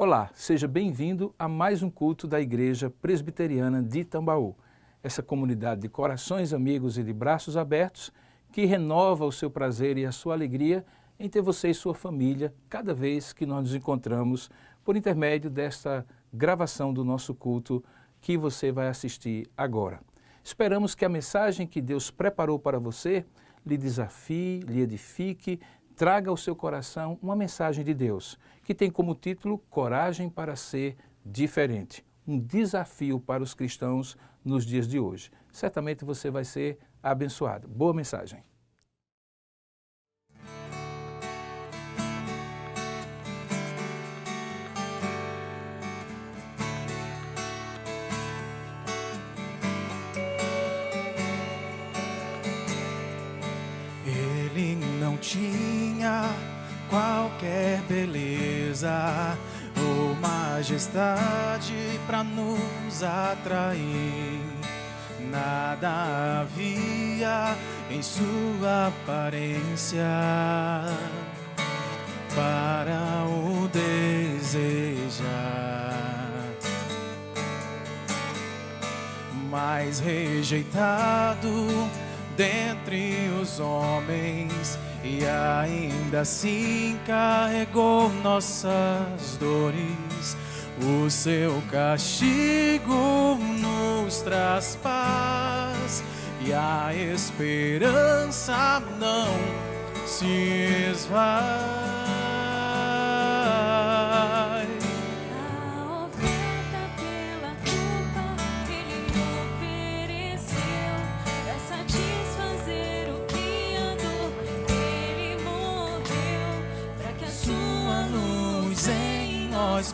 Olá, seja bem-vindo a mais um culto da Igreja Presbiteriana de Tambaú. Essa comunidade de corações amigos e de braços abertos que renova o seu prazer e a sua alegria em ter você e sua família cada vez que nós nos encontramos por intermédio desta gravação do nosso culto que você vai assistir agora. Esperamos que a mensagem que Deus preparou para você lhe desafie, lhe edifique, traga ao seu coração uma mensagem de Deus, que tem como título Coragem para ser diferente. Um desafio para os cristãos nos dias de hoje. Certamente você vai ser abençoado. Boa mensagem. Ele não tinha qualquer beleza ou majestade para nos atrair. Nada havia em sua aparência para o desejar, mas rejeitado dentre os homens, e ainda assim carregou nossas dores. O seu castigo nos traz paz, e a esperança não se esvai.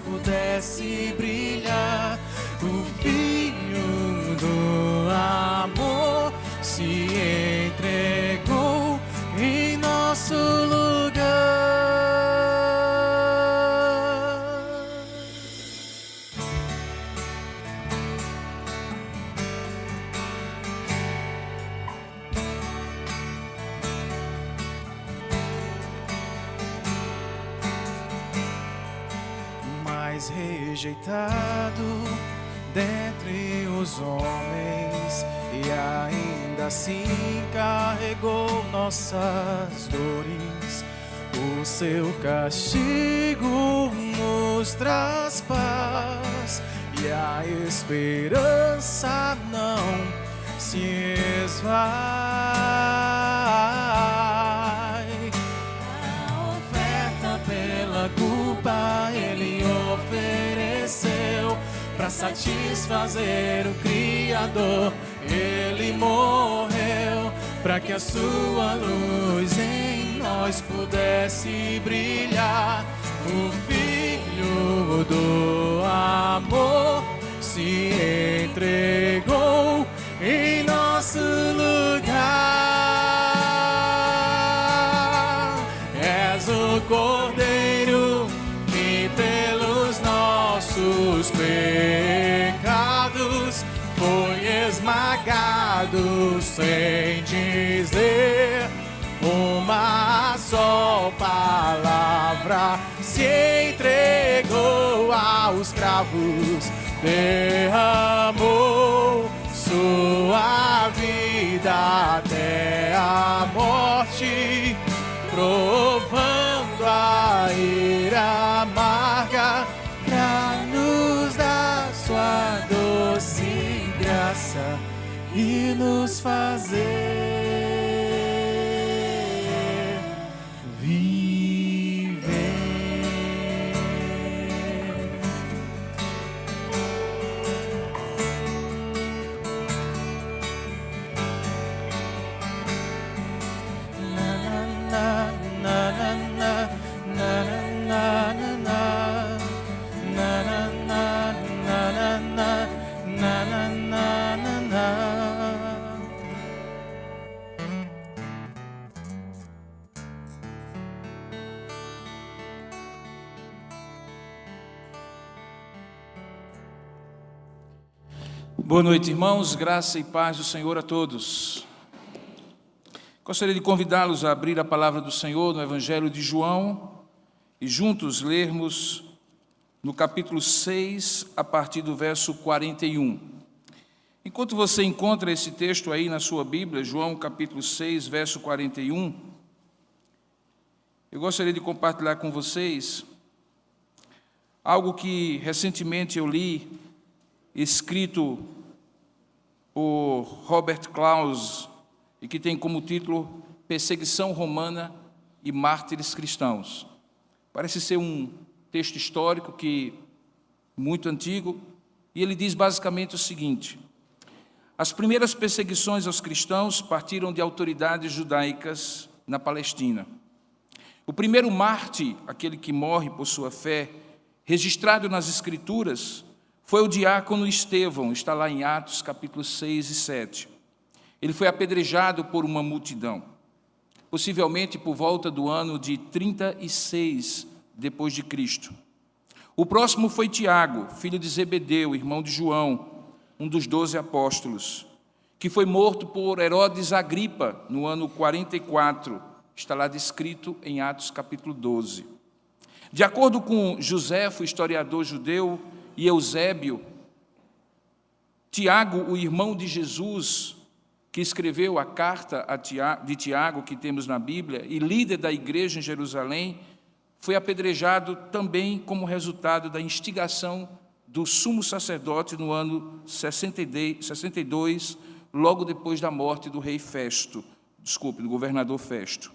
Pudesse brilhar, o Filho do amor se entregou em nosso lugar. Rejeitado dentre os homens, e ainda assim carregou nossas dores. O seu castigo nos traz paz, e a esperança não se esvai. A oferta pela culpa Ele ofereceu para satisfazer o Criador. Ele morreu para que a sua luz em nós pudesse brilhar. O Filho do amor se entregou em nosso lugar. És o Cordeiro que pelos nossos pecados foi esmagado, sem dizer uma só palavra. Se entregou aos cravos, derramou sua vida até a morte, provando a ira amarga pra nos dar sua doce graça e nos fazer Boa noite, irmãos. Graça e paz do Senhor a todos. Gostaria de convidá-los a abrir a palavra do Senhor no Evangelho de João e juntos lermos no capítulo 6, a partir do verso 41. Enquanto você encontra esse texto aí na sua Bíblia, João capítulo 6, verso 41, eu gostaria de compartilhar com vocês algo que recentemente eu li, escrito por Robert Klaus, e que tem como título Perseguição Romana e Mártires Cristãos. Parece ser um texto histórico muito antigo, e ele diz basicamente o seguinte: as primeiras perseguições aos cristãos partiram de autoridades judaicas na Palestina. O primeiro mártir, aquele que morre por sua fé, registrado nas Escrituras, foi o diácono Estevão, está lá em Atos, capítulos 6 e 7. Ele foi apedrejado por uma multidão, possivelmente por volta do ano de 36 depois de Cristo. O próximo foi Tiago, filho de Zebedeu, irmão de João, um dos 12 apóstolos, que foi morto por Herodes Agripa no ano 44, está lá descrito em Atos capítulo 12. De acordo com Joséfo, historiador judeu, e Eusébio, Tiago, o irmão de Jesus, que escreveu a carta de Tiago que temos na Bíblia, e líder da igreja em Jerusalém, foi apedrejado também como resultado da instigação do sumo sacerdote no ano 62, logo depois da morte do do governador Festo.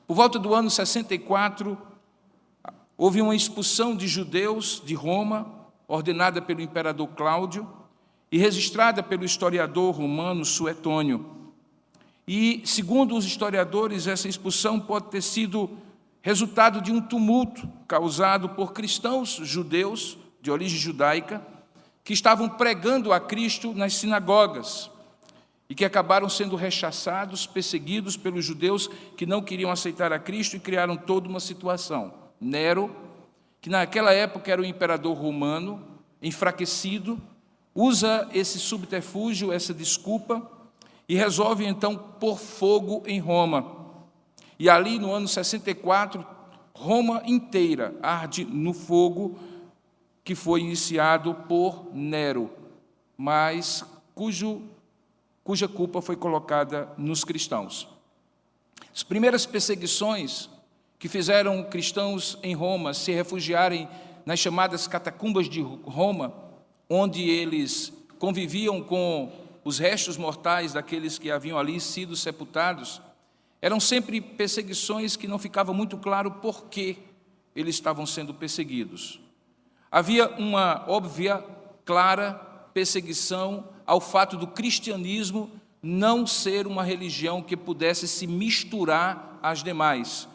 Por volta do ano 64, houve uma expulsão de judeus de Roma, ordenada pelo imperador Cláudio e registrada pelo historiador romano Suetônio. E, segundo os historiadores, essa expulsão pode ter sido resultado de um tumulto causado por cristãos judeus de origem judaica que estavam pregando a Cristo nas sinagogas e que acabaram sendo rechaçados, perseguidos pelos judeus que não queriam aceitar a Cristo e criaram toda uma situação. Nero, que naquela época era o imperador romano, enfraquecido, usa esse subterfúgio, essa desculpa, e resolve então pôr fogo em Roma. E ali no ano 64, Roma inteira arde no fogo que foi iniciado por Nero, mas cuja culpa foi colocada nos cristãos. As primeiras perseguições que fizeram cristãos em Roma se refugiarem nas chamadas catacumbas de Roma, onde eles conviviam com os restos mortais daqueles que haviam ali sido sepultados, eram sempre perseguições que não ficava muito claro por que eles estavam sendo perseguidos. Havia uma óbvia, clara perseguição ao fato do cristianismo não ser uma religião que pudesse se misturar às demais.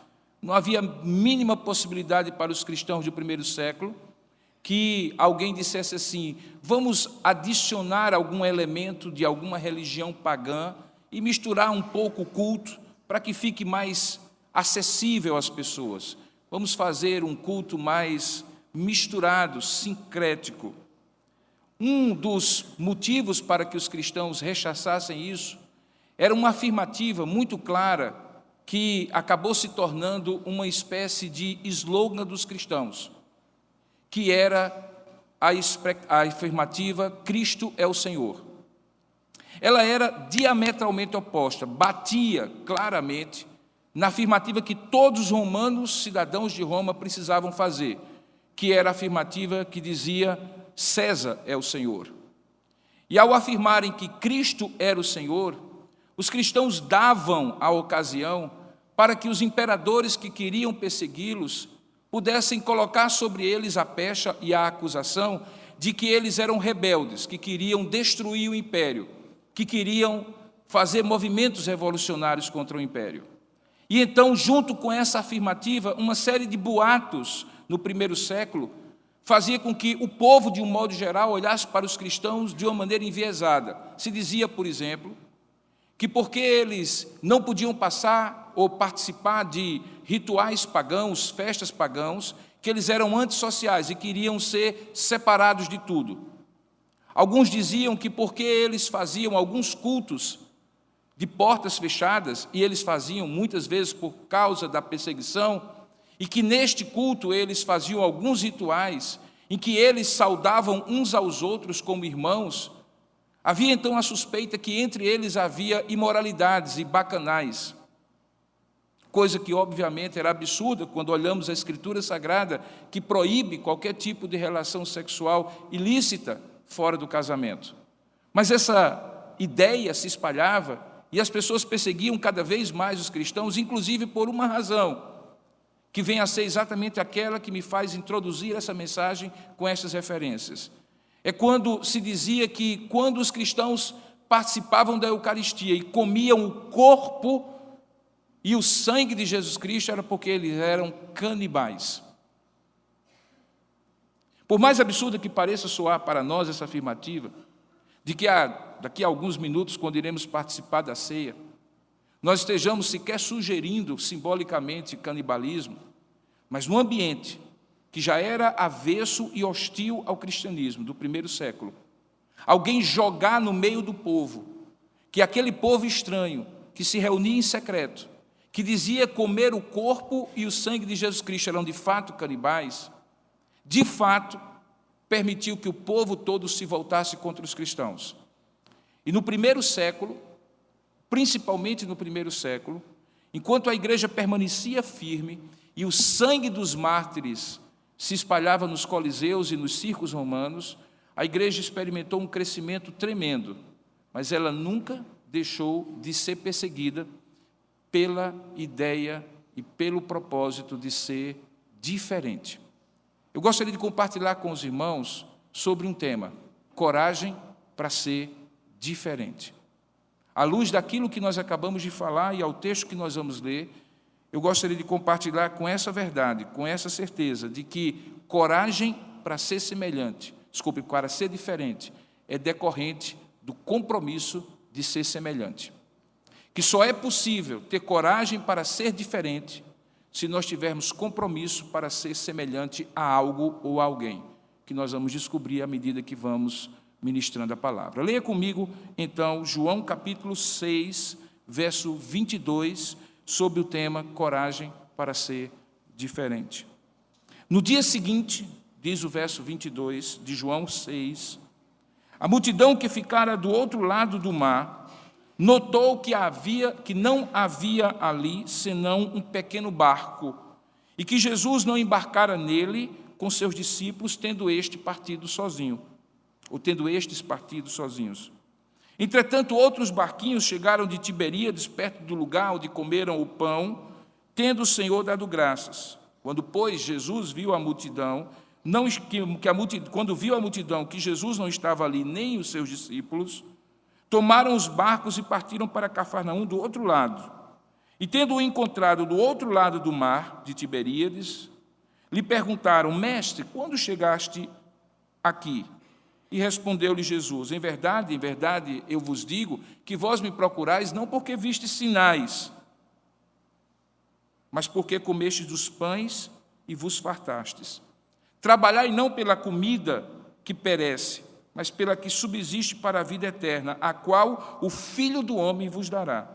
Não havia mínima possibilidade para os cristãos do primeiro século que alguém dissesse assim: vamos adicionar algum elemento de alguma religião pagã e misturar um pouco o culto para que fique mais acessível às pessoas. Vamos fazer um culto mais misturado, sincrético. Um dos motivos para que os cristãos rechaçassem isso era uma afirmativa muito clara que acabou se tornando uma espécie de slogan dos cristãos, que era a afirmativa Cristo é o Senhor. Ela era diametralmente oposta, batia claramente na afirmativa que todos os romanos, cidadãos de Roma, precisavam fazer, que era a afirmativa que dizia César é o Senhor. E ao afirmarem que Cristo era o Senhor, os cristãos davam a ocasião para que os imperadores que queriam persegui-los pudessem colocar sobre eles a pecha e a acusação de que eles eram rebeldes, que queriam destruir o império, que queriam fazer movimentos revolucionários contra o império. E então, junto com essa afirmativa, uma série de boatos no primeiro século fazia com que o povo, de um modo geral, olhasse para os cristãos de uma maneira enviesada. Se dizia, por exemplo, que porque eles não podiam passar ou participar de rituais pagãos, festas pagãos, que eles eram antissociais e queriam ser separados de tudo. Alguns diziam que porque eles faziam alguns cultos de portas fechadas, e eles faziam muitas vezes por causa da perseguição, e que neste culto eles faziam alguns rituais em que eles saudavam uns aos outros como irmãos, havia então a suspeita que entre eles havia imoralidades e bacanais, coisa que obviamente era absurda quando olhamos a Escritura Sagrada, que proíbe qualquer tipo de relação sexual ilícita fora do casamento. Mas essa ideia se espalhava e as pessoas perseguiam cada vez mais os cristãos, inclusive por uma razão, que vem a ser exatamente aquela que me faz introduzir essa mensagem com essas referências. É quando se dizia que quando os cristãos participavam da Eucaristia e comiam o corpo e o sangue de Jesus Cristo, era porque eles eram canibais. Por mais absurda que pareça soar para nós essa afirmativa, de que daqui a alguns minutos, quando iremos participar da ceia, nós estejamos sequer sugerindo simbolicamente canibalismo, mas no ambiente que já era avesso e hostil ao cristianismo do primeiro século, alguém jogar no meio do povo, que aquele povo estranho, que se reunia em secreto, que dizia comer o corpo e o sangue de Jesus Cristo eram de fato canibais, de fato permitiu que o povo todo se voltasse contra os cristãos. E no primeiro século, principalmente no primeiro século, enquanto a igreja permanecia firme e o sangue dos mártires se espalhava nos coliseus e nos circos romanos, a igreja experimentou um crescimento tremendo, mas ela nunca deixou de ser perseguida pela ideia e pelo propósito de ser diferente. Eu gostaria de compartilhar com os irmãos sobre um tema: coragem para ser diferente. À luz daquilo que nós acabamos de falar e ao texto que nós vamos ler, eu gostaria de compartilhar com essa verdade, com essa certeza de que coragem para ser para ser diferente, é decorrente do compromisso de ser semelhante. Que só é possível ter coragem para ser diferente se nós tivermos compromisso para ser semelhante a algo ou a alguém, que nós vamos descobrir à medida que vamos ministrando a palavra. Leia comigo, então, João capítulo 6, verso 22, sobre o tema coragem para ser diferente. No dia seguinte, diz o verso 22 de João 6, a multidão que ficara do outro lado do mar notou que não havia ali senão um pequeno barco e que Jesus não embarcara nele com seus discípulos, tendo estes partido sozinhos. Entretanto, outros barquinhos chegaram de Tiberíades, perto do lugar onde comeram o pão, tendo o Senhor dado graças. Quando, pois, Jesus viu a multidão, quando viu a multidão que Jesus não estava ali, nem os seus discípulos, tomaram os barcos e partiram para Cafarnaum do outro lado. E, tendo-o encontrado do outro lado do mar, de Tiberíades, lhe perguntaram: Mestre, quando chegaste aqui? E respondeu-lhe Jesus: em verdade, eu vos digo que vós me procurais não porque vistes sinais, mas porque comestes dos pães e vos fartastes. Trabalhai não pela comida que perece, mas pela que subsiste para a vida eterna, a qual o Filho do Homem vos dará.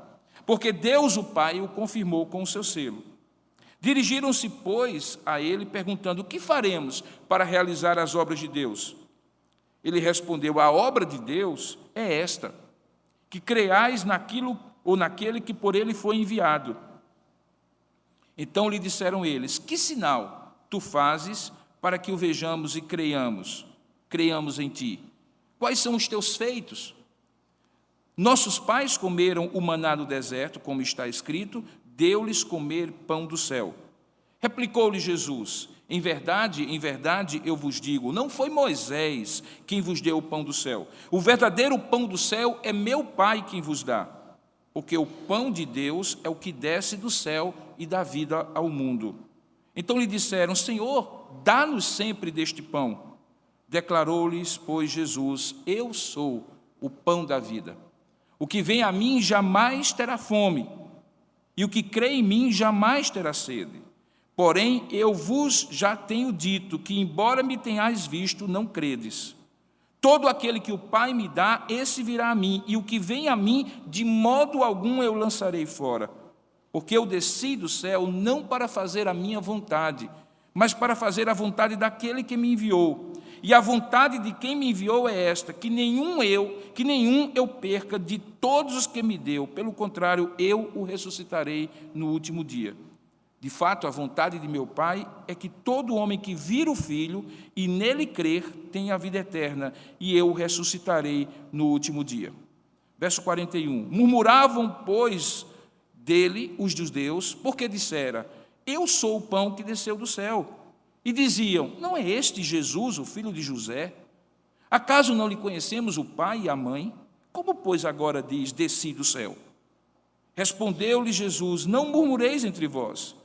Porque Deus, o Pai, o confirmou com o seu selo. Dirigiram-se, pois, a ele, perguntando: o que faremos para realizar as obras de Deus? Ele respondeu: a obra de Deus é esta, que creais naquilo ou naquele que por ele foi enviado. Então lhe disseram eles: que sinal tu fazes para que o vejamos e creiamos em ti? Quais são os teus feitos? Nossos pais comeram o maná no deserto, como está escrito, deu-lhes comer pão do céu. Replicou-lhe Jesus: em verdade, eu vos digo, não foi Moisés quem vos deu o pão do céu. O verdadeiro pão do céu é meu Pai quem vos dá. Porque o pão de Deus é o que desce do céu e dá vida ao mundo. Então lhe disseram: Senhor, dá-nos sempre deste pão. Declarou-lhes, pois, Jesus: eu sou o pão da vida. O que vem a mim jamais terá fome, e o que crê em mim jamais terá sede. Porém, eu vos já tenho dito que, embora me tenhais visto, não credes. Todo aquele que o Pai me dá, esse virá a mim, e o que vem a mim, de modo algum eu lançarei fora. porque eu desci do céu não para fazer a minha vontade, mas para fazer a vontade daquele que me enviou. E a vontade de quem me enviou é esta, que nenhum eu perca de todos os que me deu, pelo contrário, eu o ressuscitarei no último dia. De fato, a vontade de meu Pai é que todo homem que vir o Filho e nele crer tenha a vida eterna, e eu o ressuscitarei no último dia. Verso 41. Murmuravam, pois, dele os judeus, porque dissera: eu sou o pão que desceu do céu. E diziam: não é este Jesus, o filho de José? Acaso não lhe conhecemos o pai e a mãe? Como, pois, agora diz: desci do céu? Respondeu-lhe Jesus: não murmureis entre vós.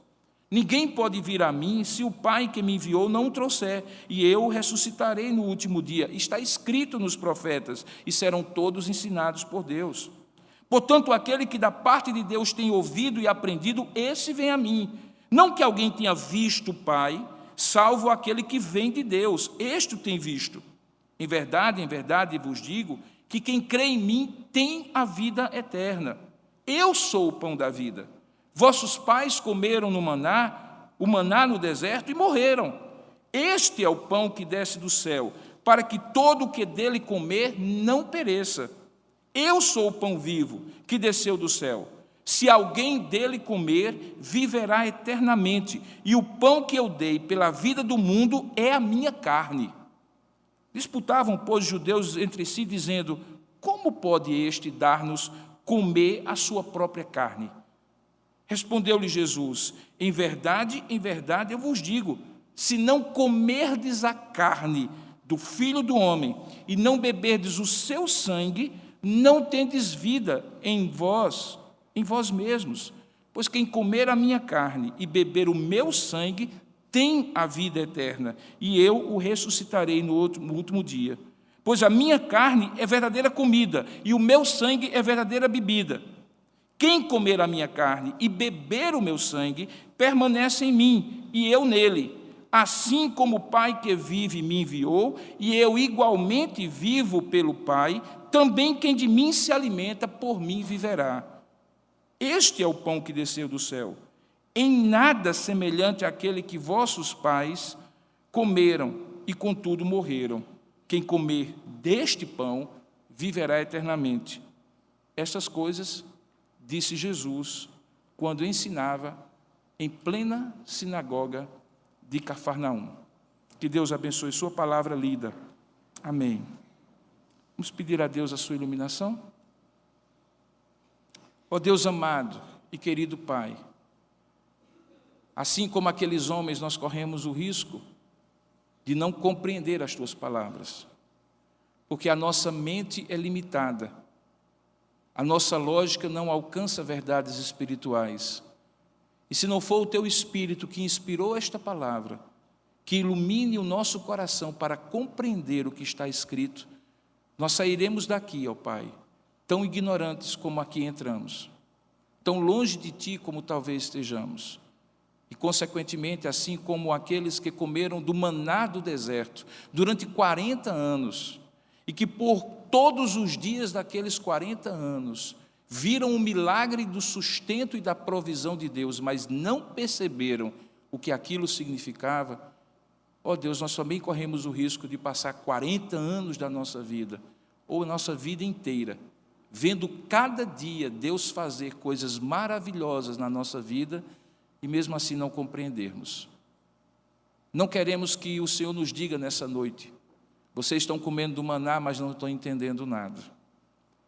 Ninguém pode vir a mim se o Pai que me enviou não o trouxer, e eu o ressuscitarei no último dia. Está escrito nos profetas, e serão todos ensinados por Deus. Portanto, aquele que da parte de Deus tem ouvido e aprendido, esse vem a mim. Não que alguém tenha visto o Pai, salvo aquele que vem de Deus. Este o tem visto. Em verdade vos digo, que quem crê em mim tem a vida eterna. Eu sou o pão da vida. Vossos pais comeram o maná no deserto e morreram. Este é o pão que desce do céu, para que todo o que dele comer não pereça. Eu sou o pão vivo que desceu do céu. Se alguém dele comer, viverá eternamente. E o pão que eu dei pela vida do mundo é a minha carne. Disputavam, pois, os judeus entre si, dizendo: como pode este dar-nos comer a sua própria carne? Respondeu-lhe Jesus: em verdade eu vos digo, se não comerdes a carne do Filho do Homem e não beberdes o seu sangue, não tendes vida em vós mesmos. Pois quem comer a minha carne e beber o meu sangue tem a vida eterna, e eu o ressuscitarei no último dia. Pois a minha carne é verdadeira comida, e o meu sangue é verdadeira bebida. Quem comer a minha carne e beber o meu sangue, permanece em mim, e eu nele. Assim como o Pai que vive me enviou, e eu igualmente vivo pelo Pai, também quem de mim se alimenta, por mim viverá. Este é o pão que desceu do céu, em nada semelhante àquele que vossos pais comeram e contudo morreram. Quem comer deste pão viverá eternamente. Estas coisas disse Jesus quando ensinava em plena sinagoga de Cafarnaum. Que Deus abençoe sua palavra lida. Amém. Vamos pedir a Deus a sua iluminação? Ó Deus amado e querido Pai, assim como aqueles homens, nós corremos o risco de não compreender as tuas palavras, porque a nossa mente é limitada, a nossa lógica não alcança verdades espirituais. E se não for o teu Espírito que inspirou esta palavra, que ilumine o nosso coração para compreender o que está escrito, nós sairemos daqui, ó Pai, tão ignorantes como aqui entramos, tão longe de Ti como talvez estejamos. E, consequentemente, assim como aqueles que comeram do maná do deserto durante 40 anos, e que por todos os dias daqueles 40 anos viram o milagre do sustento e da provisão de Deus, mas não perceberam o que aquilo significava, ó Deus, nós também corremos o risco de passar 40 anos da nossa vida, ou a nossa vida inteira, vendo cada dia Deus fazer coisas maravilhosas na nossa vida, e mesmo assim não compreendermos. Não queremos que o Senhor nos diga nessa noite: vocês estão comendo do maná, mas não estão entendendo nada.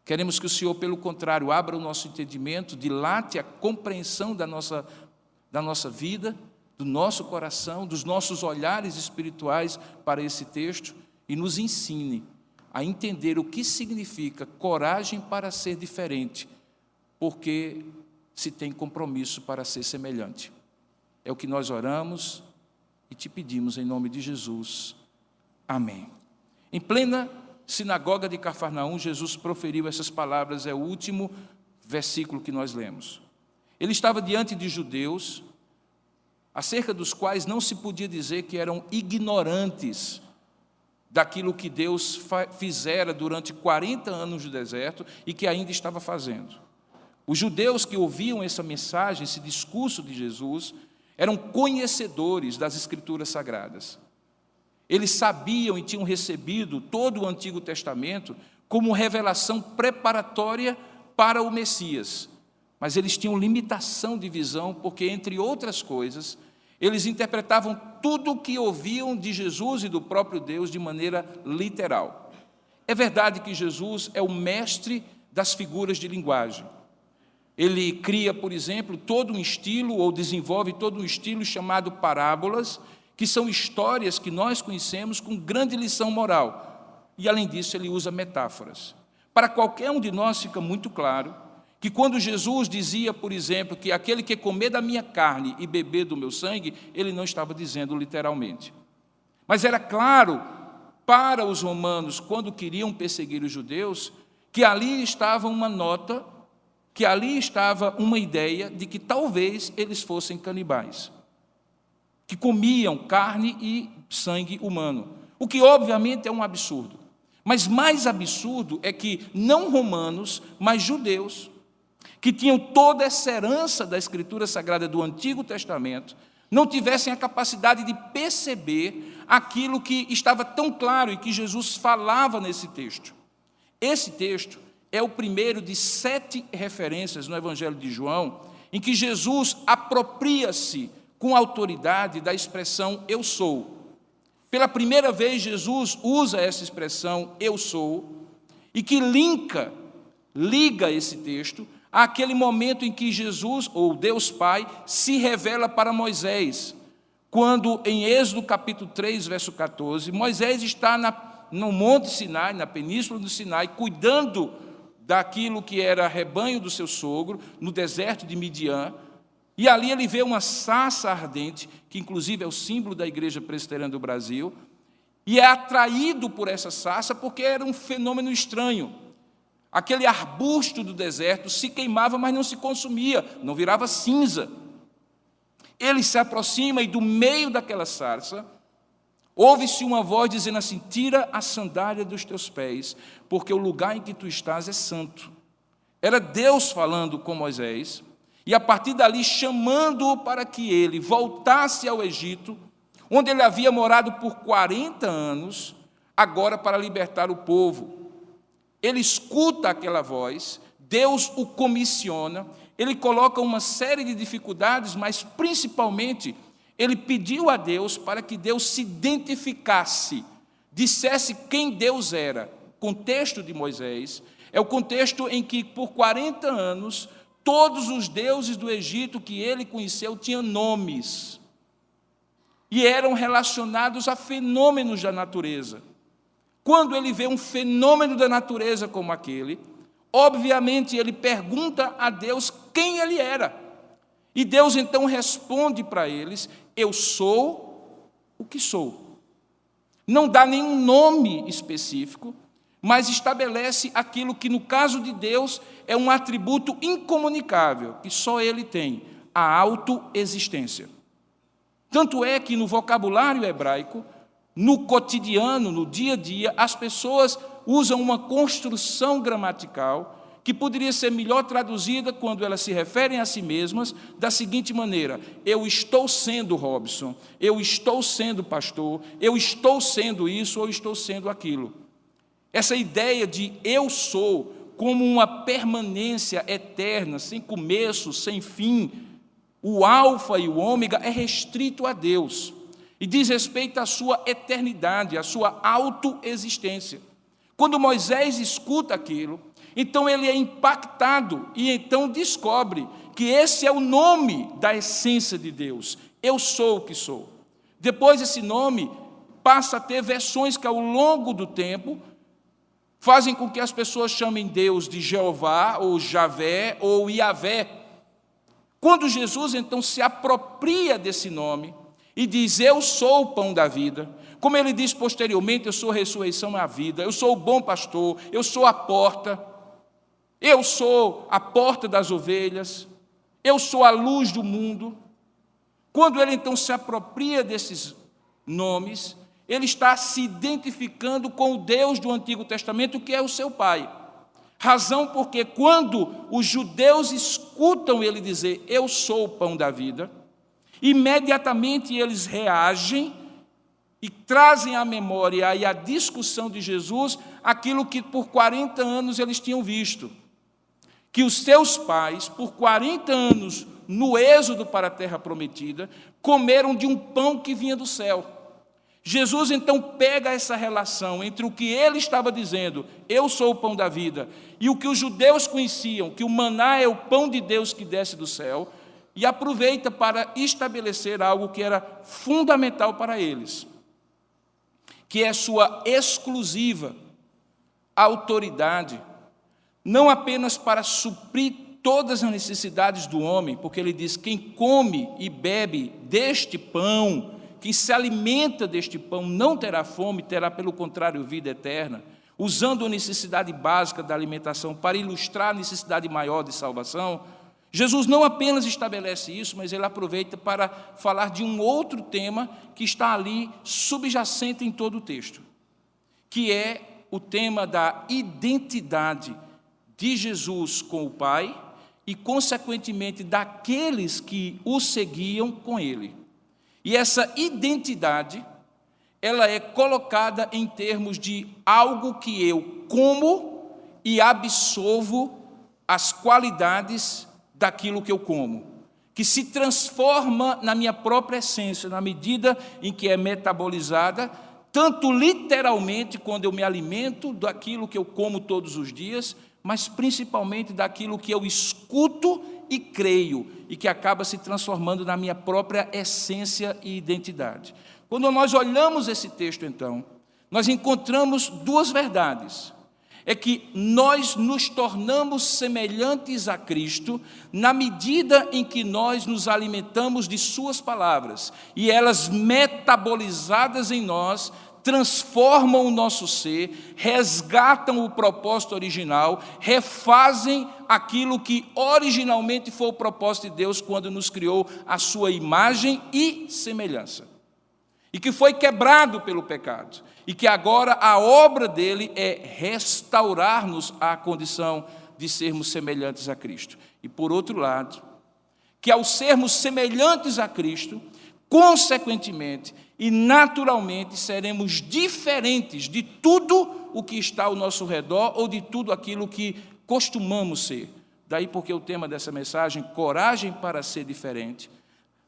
Queremos que o Senhor, pelo contrário, abra o nosso entendimento, dilate a compreensão da nossa vida, do nosso coração, dos nossos olhares espirituais para esse texto, e nos ensine a entender o que significa coragem para ser diferente, porque se tem compromisso para ser semelhante. É o que nós oramos e te pedimos em nome de Jesus. Amém. Em plena sinagoga de Cafarnaum, Jesus proferiu essas palavras, é o último versículo que nós lemos. Ele estava diante de judeus, acerca dos quais não se podia dizer que eram ignorantes daquilo que Deus fizera durante 40 anos no deserto e que ainda estava fazendo. Os judeus que ouviam essa mensagem, esse discurso de Jesus, eram conhecedores das Escrituras Sagradas. Eles sabiam e tinham recebido todo o Antigo Testamento como revelação preparatória para o Messias. Mas eles tinham limitação de visão, porque, entre outras coisas, eles interpretavam tudo o que ouviam de Jesus e do próprio Deus de maneira literal. É verdade que Jesus é o mestre das figuras de linguagem. Ele cria, por exemplo, todo um estilo, ou desenvolve todo um estilo chamado parábolas, que são histórias que nós conhecemos com grande lição moral. E, além disso, ele usa metáforas. Para qualquer um de nós fica muito claro que quando Jesus dizia, por exemplo, que aquele que comer da minha carne e beber do meu sangue, ele não estava dizendo literalmente. Mas era claro para os romanos, quando queriam perseguir os judeus, que ali estava uma nota, que ali estava uma ideia de que talvez eles fossem canibais, que comiam carne e sangue humano, o que obviamente é um absurdo. Mas mais absurdo é que não romanos, mas judeus, que tinham toda essa herança da Escritura Sagrada do Antigo Testamento, não tivessem a capacidade de perceber aquilo que estava tão claro e que Jesus falava nesse texto. Esse texto é o primeiro de 7 referências no Evangelho de João, em que Jesus apropria-se com autoridade da expressão eu sou. Pela primeira vez, Jesus usa essa expressão eu sou, e que liga esse texto àquele momento em que Jesus, ou Deus Pai, se revela para Moisés, quando em Êxodo capítulo 3, verso 14, Moisés está no Monte Sinai, na Península do Sinai, cuidando daquilo que era rebanho do seu sogro, no deserto de Midian, e ali ele vê uma sarça ardente, que inclusive é o símbolo da Igreja Presbiteriana do Brasil, e é atraído por essa sarça porque era um fenômeno estranho. Aquele arbusto do deserto se queimava, mas não se consumia, não virava cinza. Ele se aproxima e do meio daquela sarça, ouve-se uma voz dizendo assim, tira a sandália dos teus pés, porque o lugar em que tu estás é santo. Era Deus falando com Moisés, e a partir dali chamando-o para que ele voltasse ao Egito, onde ele havia morado por 40 anos, agora para libertar o povo. Ele escuta aquela voz, Deus o comissiona, ele coloca uma série de dificuldades, mas principalmente ele pediu a Deus para que Deus se identificasse, dissesse quem Deus era. O contexto de Moisés é o contexto em que, por 40 anos, todos os deuses do Egito que ele conheceu tinham nomes e eram relacionados a fenômenos da natureza. Quando ele vê um fenômeno da natureza como aquele, obviamente ele pergunta a Deus quem ele era. E Deus então responde para eles, eu sou o que sou. Não dá nenhum nome específico, mas estabelece aquilo que no caso de Deus é um atributo incomunicável, que só ele tem, a autoexistência. Tanto é que no vocabulário hebraico, no cotidiano, no dia a dia, as pessoas usam uma construção gramatical que poderia ser melhor traduzida quando elas se referem a si mesmas da seguinte maneira, eu estou sendo Robson, eu estou sendo pastor, eu estou sendo isso ou estou sendo aquilo. Essa ideia de eu sou como uma permanência eterna, sem começo, sem fim, o alfa e o ômega é restrito a Deus e diz respeito à sua eternidade, à sua autoexistência. Quando Moisés escuta aquilo, então ele é impactado e então descobre que esse é o nome da essência de Deus. Eu sou o que sou. Depois esse nome passa a ter versões que ao longo do tempo fazem com que as pessoas chamem Deus de Jeová, ou Javé, ou Iavé. Quando Jesus então se apropria desse nome e diz, eu sou o pão da vida, como ele diz posteriormente, eu sou a ressurreição e a vida, eu sou o bom pastor, eu sou a porta, eu sou a porta das ovelhas, eu sou a luz do mundo. Quando ele então se apropria desses nomes, ele está se identificando com o Deus do Antigo Testamento, que é o seu Pai. Razão porque quando os judeus escutam ele dizer, eu sou o pão da vida, imediatamente eles reagem e trazem à memória e à discussão de Jesus aquilo que por 40 anos eles tinham visto. Que os seus pais, por 40 anos, no êxodo para a terra prometida, comeram de um pão que vinha do céu. Jesus, então, pega essa relação entre o que ele estava dizendo, eu sou o pão da vida, e o que os judeus conheciam, que o maná é o pão de Deus que desce do céu, e aproveita para estabelecer algo que era fundamental para eles, que é sua exclusiva autoridade, não apenas para suprir todas as necessidades do homem, porque ele diz, quem come e bebe deste pão, quem se alimenta deste pão não terá fome, terá, pelo contrário, vida eterna, usando a necessidade básica da alimentação para ilustrar a necessidade maior de salvação. Jesus não apenas estabelece isso, mas ele aproveita para falar de um outro tema que está ali subjacente em todo o texto, que é o tema da identidade de Jesus com o Pai e, consequentemente, daqueles que o seguiam com ele. E essa identidade, ela é colocada em termos de algo que eu como e absorvo as qualidades daquilo que eu como, que se transforma na minha própria essência, na medida em que é metabolizada, tanto literalmente quando eu me alimento daquilo que eu como todos os dias, mas principalmente daquilo que eu escuto e creio, e que acaba se transformando na minha própria essência e identidade. Quando nós olhamos esse texto, então, nós encontramos duas verdades. É que nós nos tornamos semelhantes a Cristo na medida em que nós nos alimentamos de suas palavras, e elas, metabolizadas em nós, transformam o nosso ser, resgatam o propósito original, refazem aquilo que originalmente foi o propósito de Deus quando nos criou a sua imagem e semelhança, e que foi quebrado pelo pecado, e que agora a obra dele é restaurar-nos à condição de sermos semelhantes a Cristo. E por outro lado, que ao sermos semelhantes a Cristo, consequentemente e naturalmente seremos diferentes de tudo o que está ao nosso redor ou de tudo aquilo que costumamos ser. Daí porque o tema dessa mensagem, coragem para ser diferente,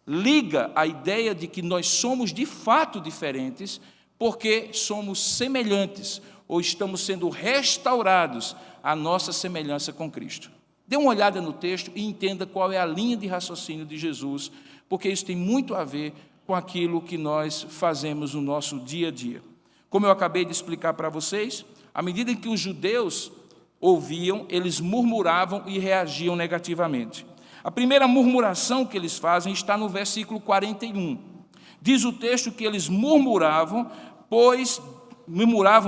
liga a ideia de que nós somos de fato diferentes porque somos semelhantes ou estamos sendo restaurados à nossa semelhança com Cristo. Dê uma olhada no texto e entenda qual é a linha de raciocínio de Jesus, porque isso tem muito a ver com aquilo que nós fazemos no nosso dia a dia. Como eu acabei de explicar para vocês, à medida em que os judeus ouviam, eles murmuravam e reagiam negativamente. A primeira murmuração que eles fazem está no versículo 41. Diz o texto que eles murmuravam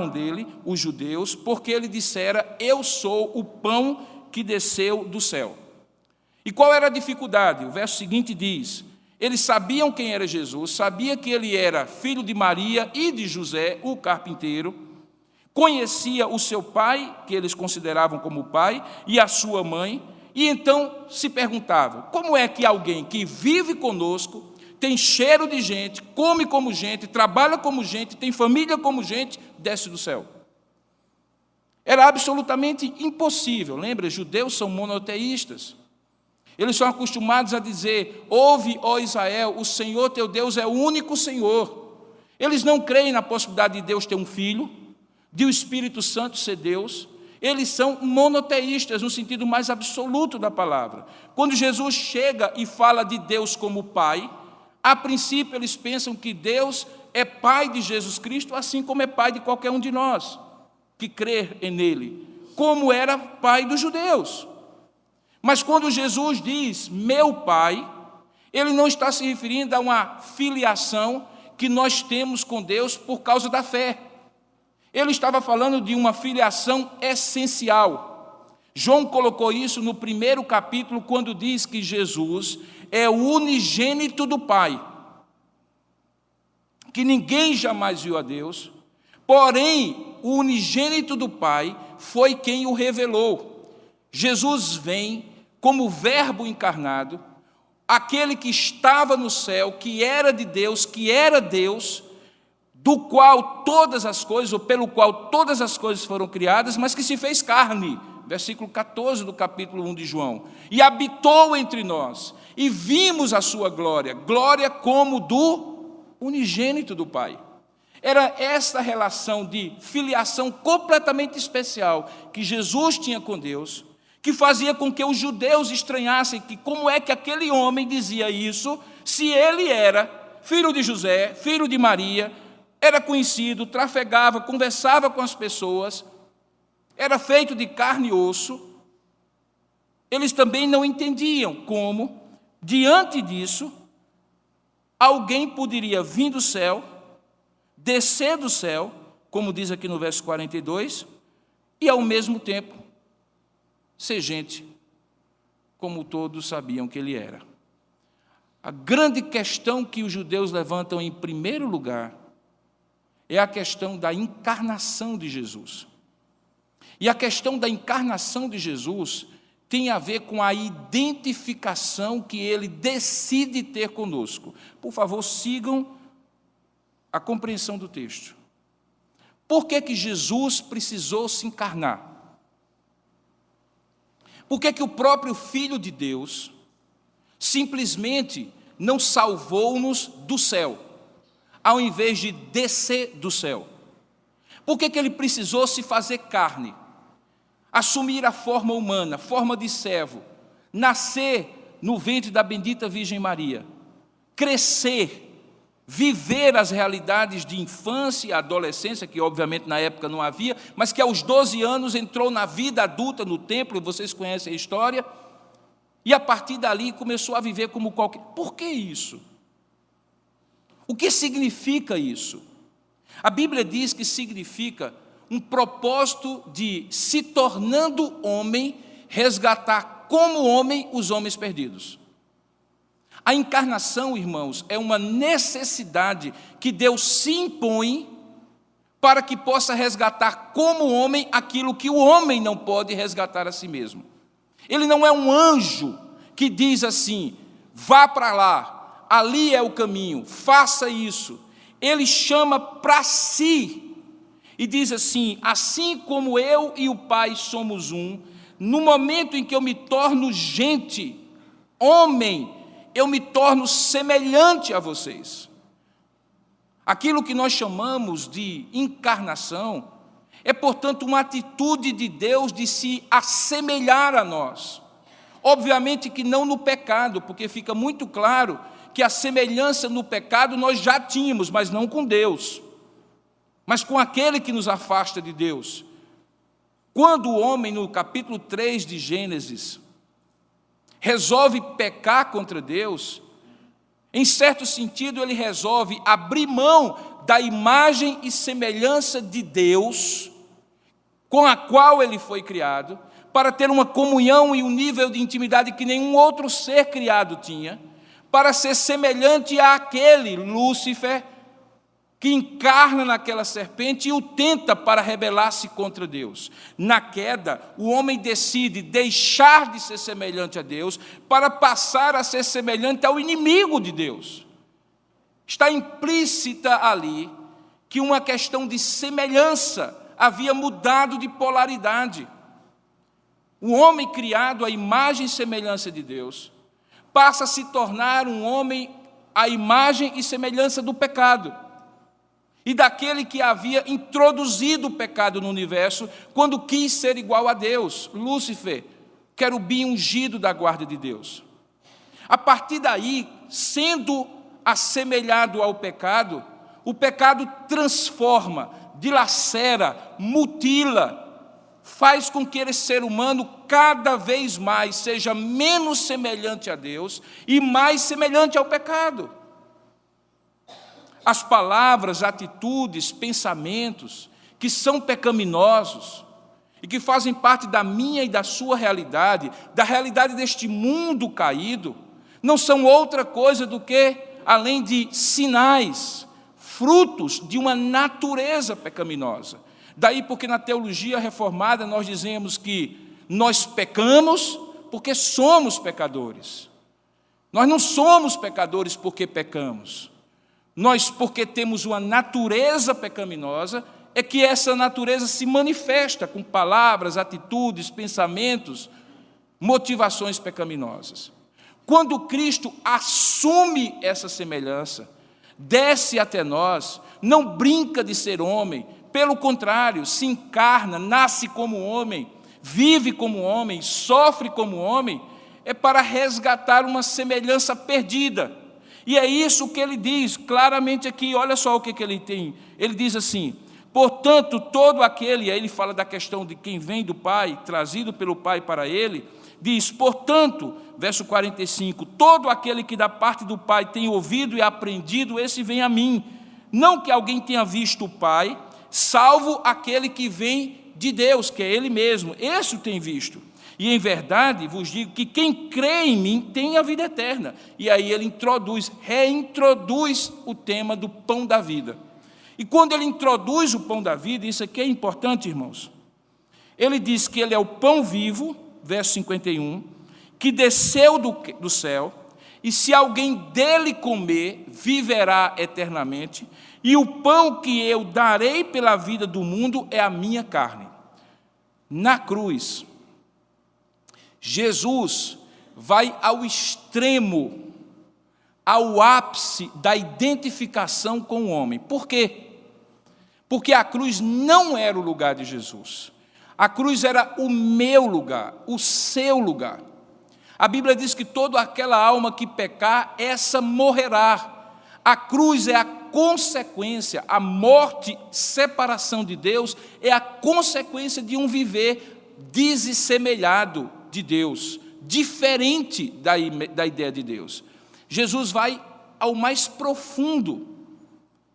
dele, os judeus, porque ele dissera, eu sou o pão que desceu do céu. E qual era a dificuldade? O verso seguinte diz, eles sabiam quem era Jesus, sabia que ele era filho de Maria e de José, o carpinteiro, conhecia o seu pai, que eles consideravam como pai, e a sua mãe, e então se perguntavam, como é que alguém que vive conosco, tem cheiro de gente, come como gente, trabalha como gente, tem família como gente, desce do céu? Era absolutamente impossível. Lembra, judeus são monoteístas. Eles são acostumados a dizer, ouve, ó Israel, o Senhor teu Deus é o único Senhor. Eles não creem na possibilidade de Deus ter um filho, de o Espírito Santo ser Deus. Eles são monoteístas no sentido mais absoluto da palavra. Quando Jesus chega e fala de Deus como Pai, a princípio eles pensam que Deus é Pai de Jesus Cristo, assim como é Pai de qualquer um de nós que crer nele, como era Pai dos judeus. Mas quando Jesus diz, meu Pai, ele não está se referindo a uma filiação que nós temos com Deus por causa da fé. Ele estava falando de uma filiação essencial. João colocou isso no primeiro capítulo, quando diz que Jesus é o unigênito do Pai, que ninguém jamais viu a Deus, porém, o unigênito do Pai, foi quem o revelou. Jesus vem como Verbo encarnado, aquele que estava no céu, que era de Deus, que era Deus, do qual todas as coisas, ou pelo qual todas as coisas foram criadas, mas que se fez carne. Versículo 14 do capítulo 1 de João. E habitou entre nós, e vimos a sua glória, glória como do unigênito do Pai. Era esta relação de filiação completamente especial que Jesus tinha com Deus, que fazia com que os judeus estranhassem que como é que aquele homem dizia isso, se ele era filho de José, filho de Maria, era conhecido, trafegava, conversava com as pessoas, era feito de carne e osso. Eles também não entendiam como, diante disso, alguém poderia vir do céu, descer do céu, como diz aqui no verso 42, e ao mesmo tempo ser gente, como todos sabiam que ele era. A grande questão que os judeus levantam em primeiro lugar é a questão da encarnação de Jesus. E a questão da encarnação de Jesus tem a ver com a identificação que ele decide ter conosco. Por favor, sigam a compreensão do texto. Por que Jesus precisou se encarnar? Por que o próprio Filho de Deus simplesmente não salvou-nos do céu, ao invés de descer do céu? Por que ele precisou se fazer carne, assumir a forma humana, forma de servo, nascer no ventre da bendita Virgem Maria, crescer, viver as realidades de infância e adolescência, que obviamente na época não havia, mas que aos 12 anos entrou na vida adulta no templo, vocês conhecem a história, e a partir dali começou a viver como qualquer... Por que isso? O que significa isso? A Bíblia diz que significa um propósito de, se tornando homem, resgatar como homem os homens perdidos. A encarnação, irmãos, é uma necessidade que Deus se impõe para que possa resgatar como homem aquilo que o homem não pode resgatar a si mesmo. Ele não é um anjo que diz assim, vá para lá, ali é o caminho, faça isso. Ele chama para si e diz assim, assim como eu e o Pai somos um, no momento em que eu me torno gente, homem, eu me torno semelhante a vocês. Aquilo que nós chamamos de encarnação é, portanto, uma atitude de Deus de se assemelhar a nós. Obviamente que não no pecado, porque fica muito claro que a semelhança no pecado nós já tínhamos, mas não com Deus, mas com aquele que nos afasta de Deus. Quando o homem, no capítulo 3 de Gênesis, resolve pecar contra Deus, em certo sentido ele resolve abrir mão da imagem e semelhança de Deus, com a qual ele foi criado, para ter uma comunhão e um nível de intimidade que nenhum outro ser criado tinha, para ser semelhante àquele Lúcifer, que encarna naquela serpente e o tenta para rebelar-se contra Deus. Na queda, o homem decide deixar de ser semelhante a Deus para passar a ser semelhante ao inimigo de Deus. Está implícita ali que uma questão de semelhança havia mudado de polaridade. O homem criado à imagem e semelhança de Deus passa a se tornar um homem à imagem e semelhança do pecado e daquele que havia introduzido o pecado no universo quando quis ser igual a Deus, Lúcifer, querubim ungido da guarda de Deus. A partir daí, sendo assemelhado ao pecado, o pecado transforma, dilacera, mutila, faz com que esse ser humano cada vez mais seja menos semelhante a Deus e mais semelhante ao pecado. As palavras, atitudes, pensamentos que são pecaminosos e que fazem parte da minha e da sua realidade, da realidade deste mundo caído, não são outra coisa do que, além de sinais, frutos de uma natureza pecaminosa, Daí porque na teologia reformada nós dizemos que nós pecamos porque somos pecadores. Nós não somos pecadores porque pecamos. Nós, porque temos uma natureza pecaminosa, é que essa natureza se manifesta com palavras, atitudes, pensamentos, motivações pecaminosas. Quando Cristo assume essa semelhança, desce até nós, não brinca de ser homem, pelo contrário, se encarna, nasce como homem, vive como homem, sofre como homem, é para resgatar uma semelhança perdida. E é isso que ele diz claramente aqui, olha só o que ele tem. Ele diz assim: portanto, todo aquele, aí ele fala da questão de quem vem do Pai, trazido pelo Pai para ele, diz, portanto, verso 45, todo aquele que da parte do Pai tem ouvido e aprendido, esse vem a mim. Não que alguém tenha visto o Pai, salvo aquele que vem de Deus, que é Ele mesmo, esse o tem visto. E em verdade vos digo que quem crê em mim tem a vida eterna. E aí ele reintroduz o tema do pão da vida. E quando ele introduz o pão da vida, isso aqui é importante, irmãos. Ele diz que ele é o pão vivo, verso 51, que desceu do céu, e se alguém dele comer, viverá eternamente, e o pão que eu darei pela vida do mundo é a minha carne. Na cruz, Jesus vai ao extremo, ao ápice da identificação com o homem. Por quê? Porque a cruz não era o lugar de Jesus. A cruz era o meu lugar, o seu lugar. A Bíblia diz que toda aquela alma que pecar, essa morrerá. A cruz é a consequência, a morte, separação de Deus, é a consequência de um viver dessemelhado de Deus, diferente da ideia de Deus. Jesus vai ao mais profundo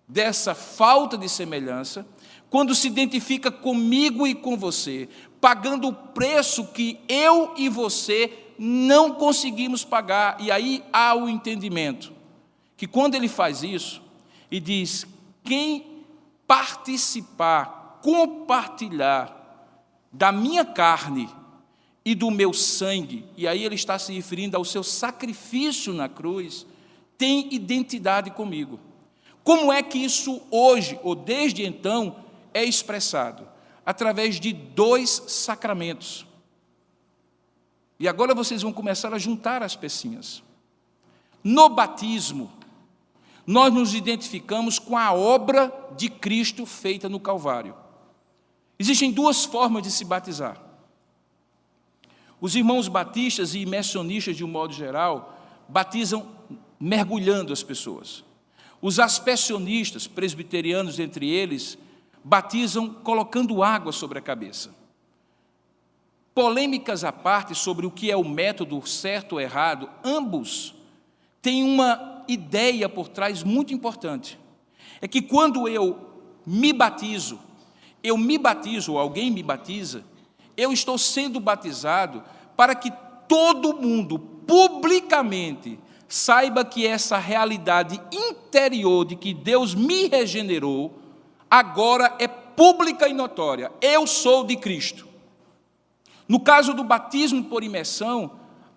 dessa falta de semelhança, quando se identifica comigo e com você, pagando o preço que eu e você não conseguimos pagar. E aí há o entendimento, que quando ele faz isso, e diz, quem participar, compartilhar da minha carne e do meu sangue, e aí ele está se referindo ao seu sacrifício na cruz, tem identidade comigo. Como é que isso hoje, ou desde então, é expressado? Através de 2 sacramentos. E agora vocês vão começar a juntar as pecinhas. No batismo, nós nos identificamos com a obra de Cristo feita no Calvário. Existem 2 formas de se batizar. Os irmãos batistas e imersionistas, de um modo geral, batizam mergulhando as pessoas. Os aspersionistas, presbiterianos entre eles, batizam colocando água sobre a cabeça. Polêmicas à parte sobre o que é o método certo ou errado, ambos têm uma ideia por trás muito importante. É que quando eu me batizo, ou alguém me batiza, eu estou sendo batizado para que todo mundo, publicamente, saiba que essa realidade interior de que Deus me regenerou, agora é pública e notória. Eu sou de Cristo. No caso do batismo por imersão,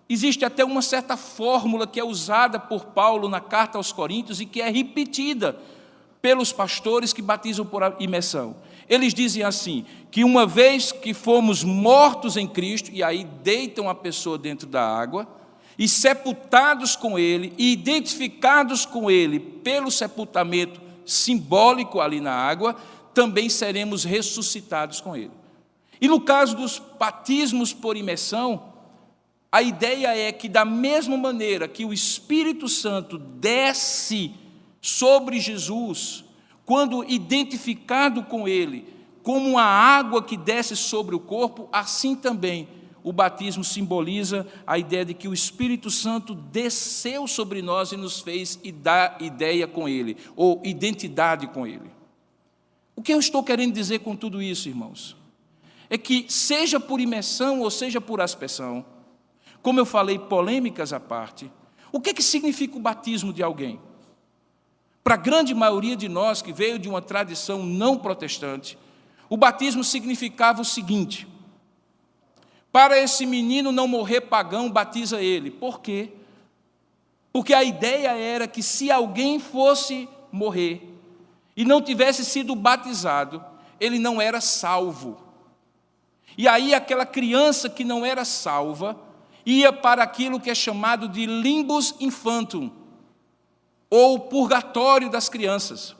existe até uma certa fórmula que é usada por Paulo na carta aos Coríntios e que é repetida pelos pastores que batizam por imersão. Eles dizem assim, que uma vez que fomos mortos em Cristo, e aí deitam a pessoa dentro da água, e sepultados com Ele, e identificados com Ele pelo sepultamento simbólico ali na água, também seremos ressuscitados com Ele. E no caso dos batismos por imersão, a ideia é que da mesma maneira que o Espírito Santo desce sobre Jesus, quando identificado com Ele, como a água que desce sobre o corpo, assim também o batismo simboliza a ideia de que o Espírito Santo desceu sobre nós e nos fez ideia com Ele, ou identidade com Ele. O que eu estou querendo dizer com tudo isso, irmãos? É que, seja por imersão ou seja por aspersão, como eu falei, polêmicas à parte, o que significa o batismo de alguém? Para a grande maioria de nós que veio de uma tradição não protestante, O batismo significava o seguinte: para esse menino não morrer pagão, batiza ele. Por quê? Porque a ideia era que se alguém fosse morrer e não tivesse sido batizado, ele não era salvo. E aí aquela criança que não era salva ia para aquilo que é chamado de limbus infantum, ou purgatório das crianças.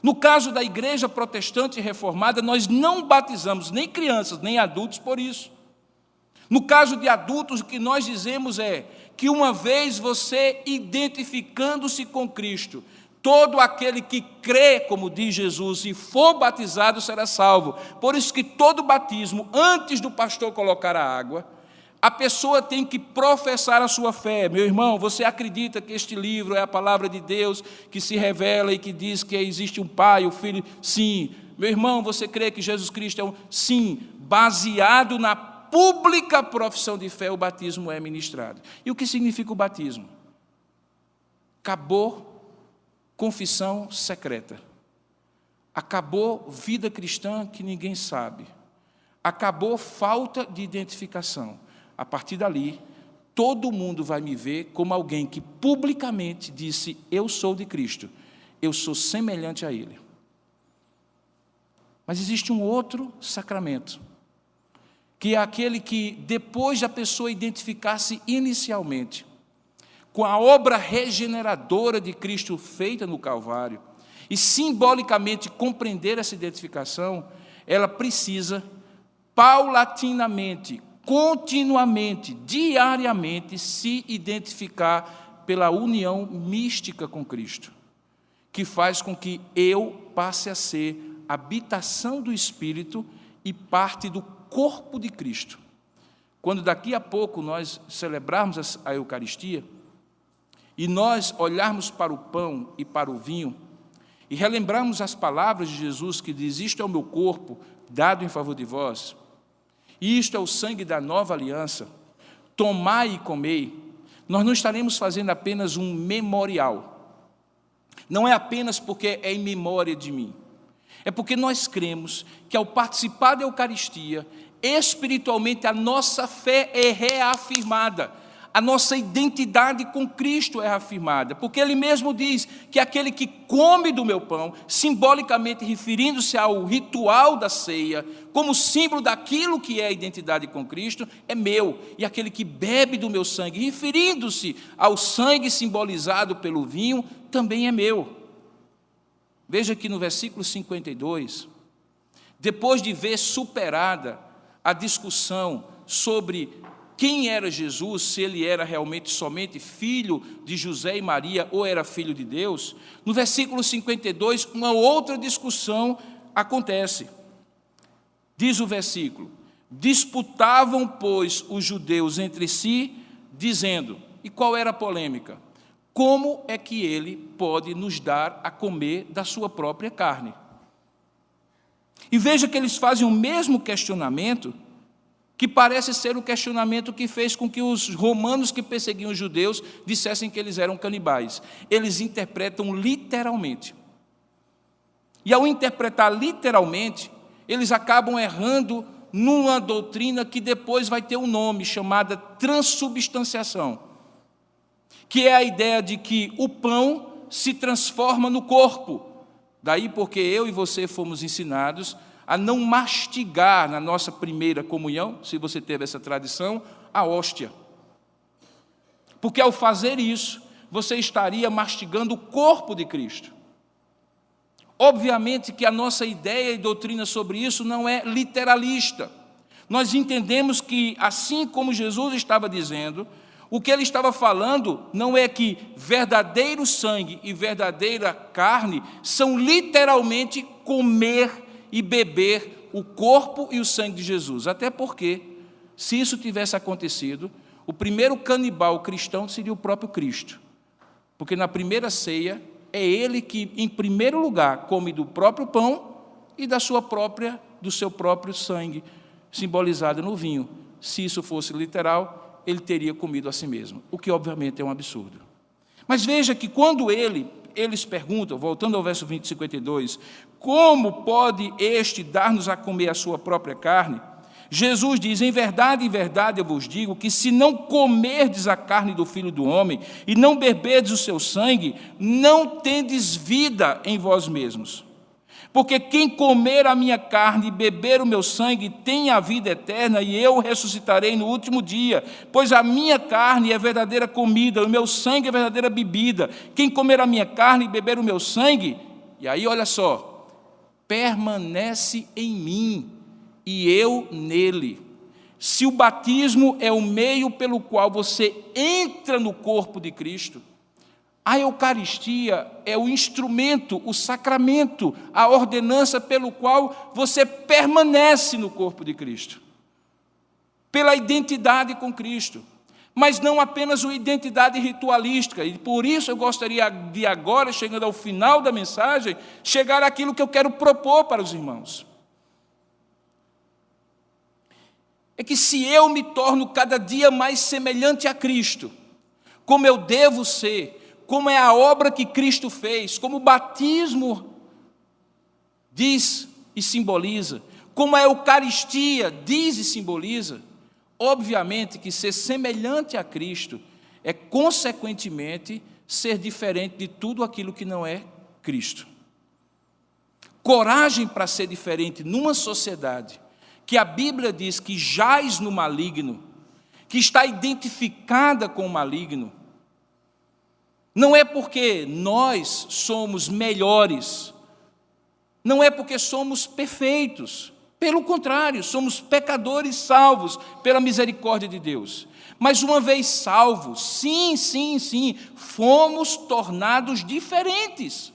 No caso da igreja protestante reformada, nós não batizamos nem crianças, nem adultos por isso. No caso de adultos, o que nós dizemos é que uma vez você identificando-se com Cristo, todo aquele que crê, como diz Jesus, e for batizado será salvo. Por isso que todo batismo, antes do pastor colocar a água, a pessoa tem que professar a sua fé. Meu irmão, você acredita que este livro é a palavra de Deus, que se revela e que diz que existe um Pai, o Filho? Sim. Meu irmão, você crê que Jesus Cristo é um? Sim. Baseado na pública profissão de fé, o batismo é ministrado. E o que significa o batismo? Acabou confissão secreta. Acabou vida cristã que ninguém sabe. Acabou falta de identificação. A partir dali, todo mundo vai me ver como alguém que publicamente disse: eu sou de Cristo, eu sou semelhante a Ele. Mas existe um outro sacramento, que é aquele que, depois da pessoa identificar-se inicialmente com a obra regeneradora de Cristo feita no Calvário, e simbolicamente compreender essa identificação, ela precisa paulatinamente, continuamente, diariamente, se identificar pela união mística com Cristo, que faz com que eu passe a ser habitação do Espírito e parte do corpo de Cristo. Quando daqui a pouco nós celebrarmos a Eucaristia, e nós olharmos para o pão e para o vinho, e relembrarmos as palavras de Jesus que diz: isto é o meu corpo, dado em favor de vós, e isto é o sangue da nova aliança, tomai e comei, nós não estaremos fazendo apenas um memorial. Não é apenas porque é em memória de mim, é porque nós cremos que ao participar da Eucaristia, espiritualmente a nossa fé é reafirmada, a nossa identidade com Cristo é reafirmada, porque Ele mesmo diz que aquele que come do meu pão, simbolicamente referindo-se ao ritual da ceia, como símbolo daquilo que é a identidade com Cristo, é meu, e aquele que bebe do meu sangue, referindo-se ao sangue simbolizado pelo vinho, também é meu. Veja que no versículo 52, depois de ver superada a discussão sobre quem era Jesus, se ele era realmente somente filho de José e Maria ou era filho de Deus, no versículo 52, uma outra discussão acontece. Diz o versículo: disputavam, pois, os judeus entre si, dizendo, e qual era a polêmica? Como é que ele pode nos dar a comer da sua própria carne? E veja que eles fazem o mesmo questionamento, que parece ser o questionamento que fez com que os romanos que perseguiam os judeus dissessem que eles eram canibais. Eles interpretam literalmente. E ao interpretar literalmente, eles acabam errando numa doutrina que depois vai ter um nome, chamada transubstanciação, que é a ideia de que o pão se transforma no corpo. Daí porque eu e você fomos ensinados a não mastigar na nossa primeira comunhão, se você teve essa tradição, a hóstia. Porque ao fazer isso, você estaria mastigando o corpo de Cristo. Obviamente que a nossa ideia e doutrina sobre isso não é literalista. Nós entendemos que, assim como Jesus estava dizendo, o que ele estava falando não é que verdadeiro sangue e verdadeira carne são literalmente comer e beber o corpo e o sangue de Jesus. Até porque, se isso tivesse acontecido, o primeiro canibal cristão seria o próprio Cristo. Porque na primeira ceia, é ele que, em primeiro lugar, come do próprio pão e do seu próprio sangue, simbolizado no vinho. Se isso fosse literal, ele teria comido a si mesmo, o que obviamente é um absurdo. Mas veja que quando ele eles perguntam, voltando ao verso 20, 52, como pode este dar-nos a comer a sua própria carne? Jesus diz, em verdade eu vos digo, que se não comerdes a carne do Filho do Homem, e não beberdes o seu sangue, não tendes vida em vós mesmos. Porque quem comer a minha carne e beber o meu sangue tem a vida eterna, e eu o ressuscitarei no último dia. Pois a minha carne é verdadeira comida, o meu sangue é verdadeira bebida. Quem comer a minha carne e beber o meu sangue, e aí olha só, permanece em mim, e eu nele. Se o batismo é o meio pelo qual você entra no corpo de Cristo, a Eucaristia é o instrumento, o sacramento, a ordenança pelo qual você permanece no corpo de Cristo, pela identidade com Cristo, mas não apenas uma identidade ritualística. E por isso eu gostaria de agora, chegando ao final da mensagem, chegar àquilo que eu quero propor para os irmãos. É que se eu me torno cada dia mais semelhante a Cristo, como eu devo ser, como é a obra que Cristo fez, como o batismo diz e simboliza, como a Eucaristia diz e simboliza, obviamente que ser semelhante a Cristo é, consequentemente, ser diferente de tudo aquilo que não é Cristo. Coragem para ser diferente numa sociedade que a Bíblia diz que jaz no maligno, que está identificada com o maligno, não é porque nós somos melhores, não é porque somos perfeitos, pelo contrário, somos pecadores salvos pela misericórdia de Deus. Mas uma vez salvos, sim, fomos tornados diferentes.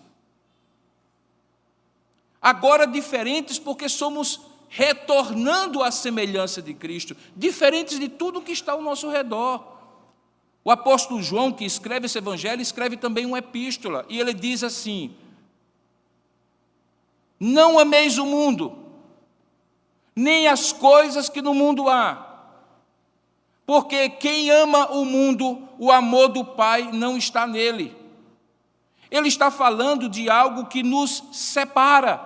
Agora diferentes porque somos retornando à semelhança de Cristo, diferentes de tudo que está ao nosso redor. O apóstolo João, que escreve esse evangelho, escreve também uma epístola, e ele diz assim: não ameis o mundo, nem as coisas que no mundo há, porque quem ama o mundo, o amor do Pai não está nele. Ele está falando de algo que nos separa,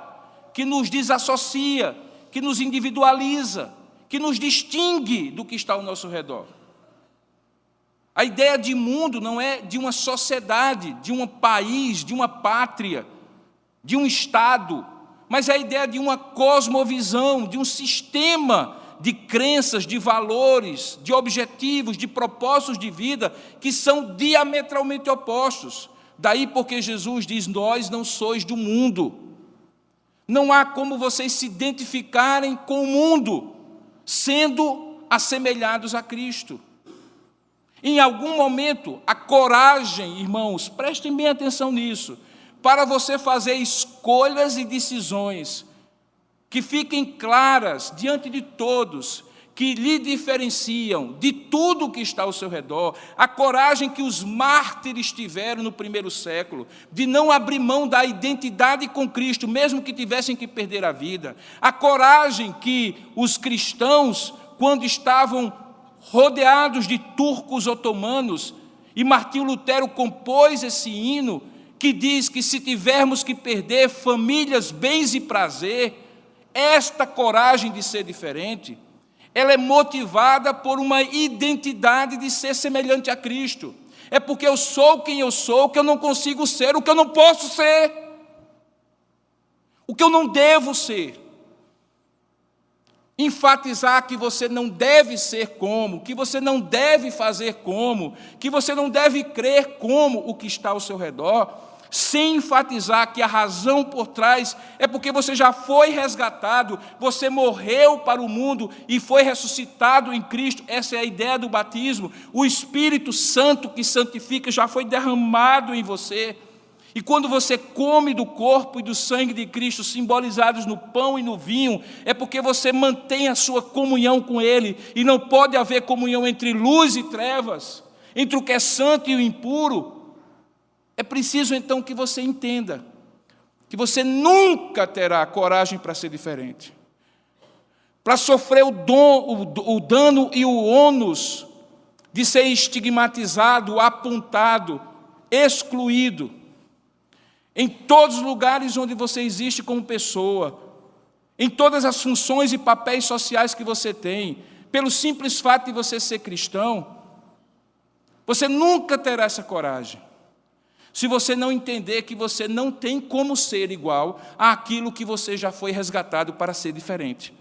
que nos desassocia, que nos individualiza, que nos distingue do que está ao nosso redor. A ideia de mundo não é de uma sociedade, de um país, de uma pátria, de um Estado, mas é a ideia de uma cosmovisão, de um sistema de crenças, de valores, de objetivos, de propósitos de vida que são diametralmente opostos. Daí porque Jesus diz, nós não sois do mundo. Não há como vocês se identificarem com o mundo, sendo assemelhados a Cristo. Em algum momento, a coragem, irmãos, prestem bem atenção nisso, para você fazer escolhas e decisões que fiquem claras diante de todos, que lhe diferenciam de tudo que está ao seu redor, a coragem que os mártires tiveram no primeiro século, de não abrir mão da identidade com Cristo, mesmo que tivessem que perder a vida, a coragem que os cristãos, quando estavam rodeados de turcos otomanos, e Martinho Lutero compôs esse hino, que diz que se tivermos que perder famílias, bens e prazer, esta coragem de ser diferente, ela é motivada por uma identidade de ser semelhante a Cristo. É porque eu sou quem eu sou, que eu não consigo ser o que eu não posso ser, o que eu não devo ser. Enfatizar que você não deve ser como, que você não deve fazer como, que você não deve crer como o que está ao seu redor, sem enfatizar que a razão por trás é porque você já foi resgatado, você morreu para o mundo e foi ressuscitado em Cristo. Essa é a ideia do batismo. O Espírito Santo que santifica já foi derramado em você. E quando você come do corpo e do sangue de Cristo, simbolizados no pão e no vinho, é porque você mantém a sua comunhão com Ele. E não pode haver comunhão entre luz e trevas, entre o que é santo e o impuro. É preciso, então, que você entenda que você nunca terá coragem para ser diferente, para sofrer o dano e o ônus de ser estigmatizado, apontado, excluído. em todos os lugares onde você existe como pessoa, em todas as funções e papéis sociais que você tem, pelo simples fato de você ser cristão, você nunca terá essa coragem, se você não entender que você não tem como ser igual àquilo que você já foi resgatado para ser diferente.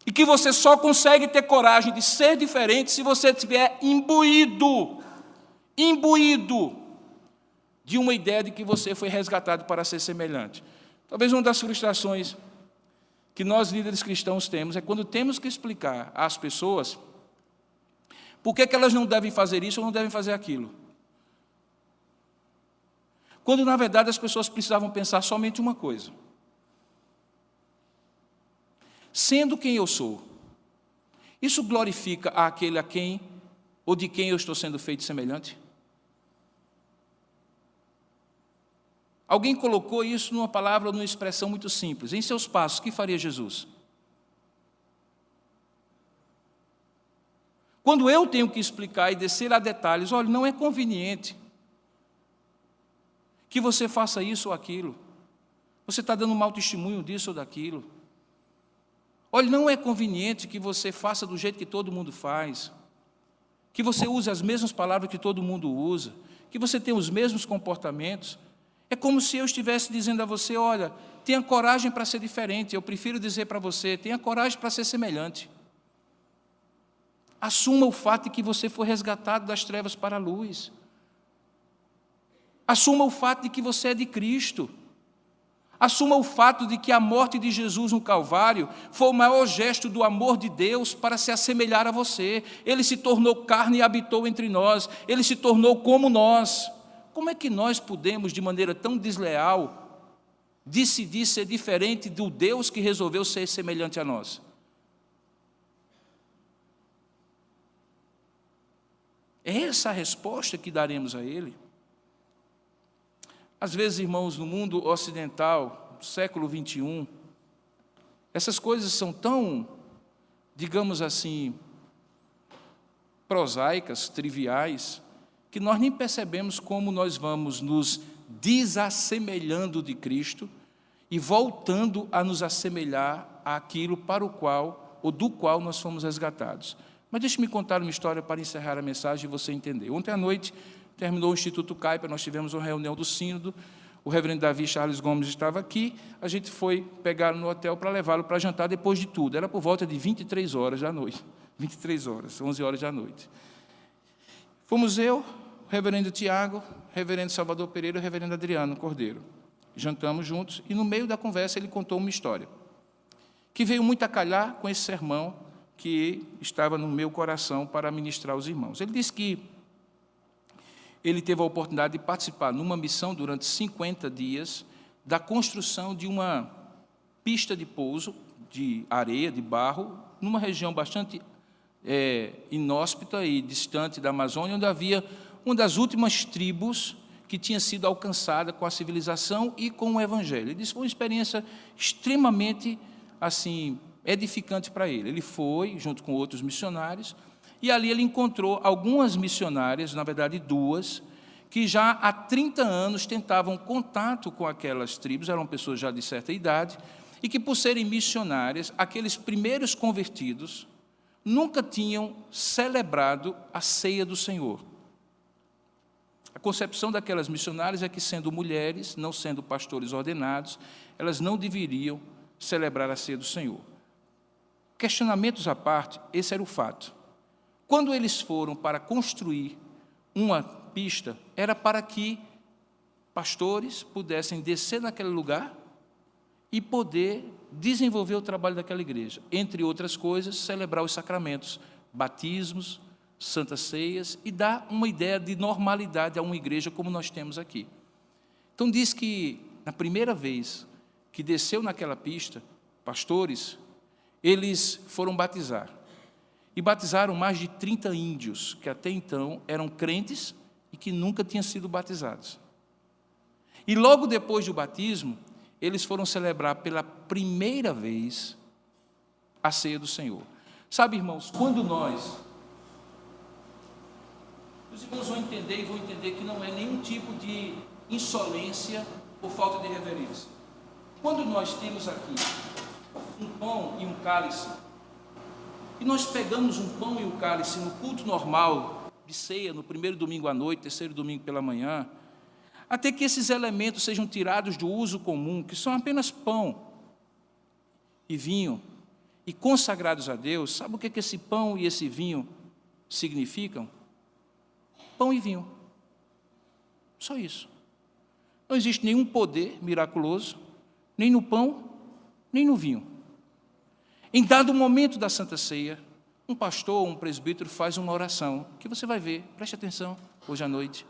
E que você só consegue ter coragem de ser diferente se você estiver imbuído de uma ideia de que você foi resgatado para ser semelhante. Talvez uma das frustrações que nós, líderes cristãos, temos é quando temos que explicar às pessoas por que elas não devem fazer isso ou não devem fazer aquilo. Quando, na verdade, as pessoas precisavam pensar somente uma coisa. Sendo quem eu sou, isso glorifica aquele a quem ou de quem eu estou sendo feito semelhante? Alguém colocou isso numa palavra, numa expressão muito simples. Em seus passos, o que faria Jesus? Quando eu tenho que explicar e descer a detalhes, olha, não é conveniente que você faça isso ou aquilo. Você está dando um mau testemunho disso ou daquilo. Olha, não é conveniente que você faça do jeito que todo mundo faz, que você use as mesmas palavras que todo mundo usa, que você tenha os mesmos comportamentos. É como se eu estivesse dizendo a você, olha, tenha coragem para ser diferente. Eu prefiro dizer para você, tenha coragem para ser semelhante. Assuma o fato de que você foi resgatado das trevas para a luz. Assuma o fato de que você é de Cristo. Assuma o fato de que a morte de Jesus no Calvário foi o maior gesto do amor de Deus para se assemelhar a você. Ele se tornou carne e habitou entre nós. Ele se tornou como nós. Como é que nós podemos, de maneira tão desleal, decidir ser diferente do Deus que resolveu ser semelhante a nós? É essa a resposta que daremos a Ele? Às vezes, irmãos, no mundo ocidental, século XXI, essas coisas são tão, digamos assim, prosaicas, triviais, que nós nem percebemos como nós vamos nos desassemelhando de Cristo e voltando a nos assemelhar àquilo para o qual, ou do qual nós fomos resgatados. Mas deixe-me contar uma história para encerrar a mensagem e você entender. Ontem à noite, terminou o Instituto Caipa, nós tivemos uma reunião do sínodo, o reverendo Davi Charles Gomes estava aqui, a gente foi pegar no hotel para levá-lo para jantar depois de tudo. Era por volta de 23 horas da noite, 23 horas, 11 horas da noite. Fomos eu, o reverendo Tiago, o reverendo Salvador Pereira e o reverendo Adriano Cordeiro. Jantamos juntos e no meio da conversa ele contou uma história que veio muito a calhar com esse sermão que estava no meu coração para ministrar aos irmãos. Ele disse que ele teve a oportunidade de participar numa missão durante 50 dias da construção de uma pista de pouso de areia, de barro, numa região bastante inóspita e distante da Amazônia, onde havia uma das últimas tribos que tinha sido alcançada com a civilização e com o Evangelho. Ele disse que foi uma experiência extremamente assim, edificante para ele. Ele foi, junto com outros missionários, e ali ele encontrou algumas missionárias, na verdade duas, que já há 30 anos tentavam contato com aquelas tribos, eram pessoas já de certa idade, e que, por serem missionárias, aqueles primeiros convertidos nunca tinham celebrado a ceia do Senhor. A concepção daquelas missionárias é que, sendo mulheres, não sendo pastores ordenados, elas não deveriam celebrar a ceia do Senhor. Questionamentos à parte, esse era o fato. Quando eles foram para construir uma pista, era para que pastores pudessem descer naquele lugar e poder desenvolver o trabalho daquela igreja. Entre outras coisas, celebrar os sacramentos, batismos, santas ceias, e dar uma ideia de normalidade a uma igreja como nós temos aqui. Então, diz que, na primeira vez que desceu naquela pista, pastores, eles foram batizar. E batizaram mais de 30 índios, que até então eram crentes e que nunca tinham sido batizados. E logo depois do batismo, eles foram celebrar pela primeira vez a ceia do Senhor. Sabe, irmãos, quando nós Os irmãos vão entender e vão entender que não é nenhum tipo de insolência ou falta de reverência. Quando nós temos aqui um pão e um cálice, e nós pegamos um pão e um cálice no culto normal de ceia, no primeiro domingo à noite, terceiro domingo pela manhã, até que esses elementos sejam tirados do uso comum, que são apenas pão e vinho, e consagrados a Deus, sabe o que esse pão e esse vinho significam? Pão e vinho. Só isso. Não existe nenhum poder miraculoso, nem no pão, nem no vinho. Em dado momento da Santa Ceia, um pastor, um presbítero faz uma oração, que você vai ver, preste atenção, hoje à noite,